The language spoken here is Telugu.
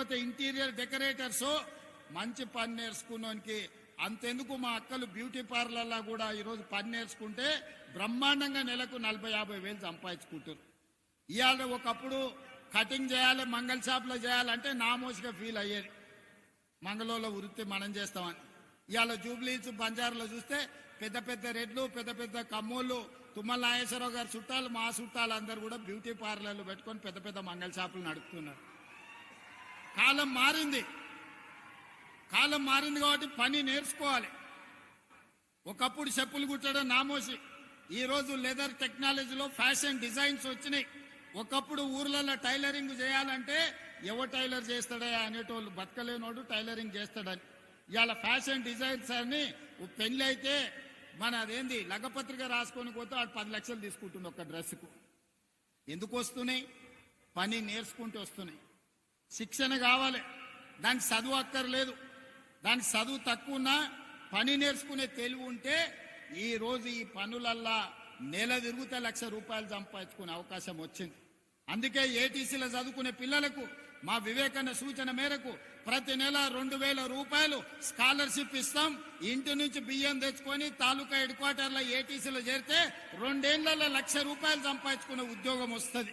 లేకపోతే ఇంటీరియర్ డెకరేటర్స్ మంచి పని నేర్చుకున్నానికి అంతెందుకు మా అక్కలు బ్యూటీ పార్లర్లా కూడా ఈరోజు పని నేర్చుకుంటే బ్రహ్మాండంగా నెలకు 40-50 వేలు సంపాదించుకుంటారు. ఇవాళ ఒకప్పుడు కటింగ్ చేయాలి మంగళ షాప్లో చేయాలంటే నామోసిగా ఫీల్ అయ్యేది, మంగళూరులో వృత్తి మనం చేస్తామని. ఇవాళ జూబ్లీస్ బంజారులో చూస్తే పెద్ద పెద్ద రెడ్లు పెద్ద పెద్ద కమ్మోళ్ళు తుమ్మల నాగేశ్వరరావు గారు చుట్టాలు మా చుట్టాలు అందరూ కూడా బ్యూటీ పార్లర్లు పెట్టుకొని పెద్ద పెద్ద మంగళ షాపులు నడుపుతున్నారు. కాలం మారింది కాబట్టి పని నేర్చుకోవాలి. ఒకప్పుడు చెప్పులు కుట్టడం నామోసి, ఈరోజు లెదర్ టెక్నాలజీలో ఫ్యాషన్ డిజైన్స్ వచ్చినాయి. ఒకప్పుడు ఊర్లలో టైలరింగ్ చేయాలంటే ఎవరు టైలర్ చేస్తాడా అనేటోళ్ళు, బతకలేనోడు టైలరింగ్ చేస్తాడని. ఇవాళ ఫ్యాషన్ డిజైన్స్ అని పెళ్లి అయితే మన అదేంది లగ్గపత్రిక రాసుకొని పోతే వాడు 10 లక్షలు తీసుకుంటుంది ఒక డ్రెస్కు. ఎందుకు వస్తున్నాయి? పని నేర్చుకుంటూ వస్తున్నాయి. శిక్షణ కావాలి, దానికి చదువు అక్కర్లేదు. దానికి చదువు తక్కువ ఉన్నా పని నేర్చుకునే తెలివి ఉంటే ఈరోజు ఈ పనులల్లా నెల తిరుగుతే ₹1,00,000 సంపాదించుకునే అవకాశం వచ్చింది. అందుకే ఏటీసీలో చదువుకునే పిల్లలకు మా వివేకన్న సూచన మేరకు ప్రతి నెల ₹2,000 స్కాలర్షిప్ ఇస్తాం. ఇంటి నుంచి బియ్యం తెచ్చుకొని తాలూకా హెడ్ క్వార్టర్లో ఏటీసీలో చేరితే 2 ఏళ్లలో ₹1,00,000 సంపాదించుకునే ఉద్యోగం వస్తుంది.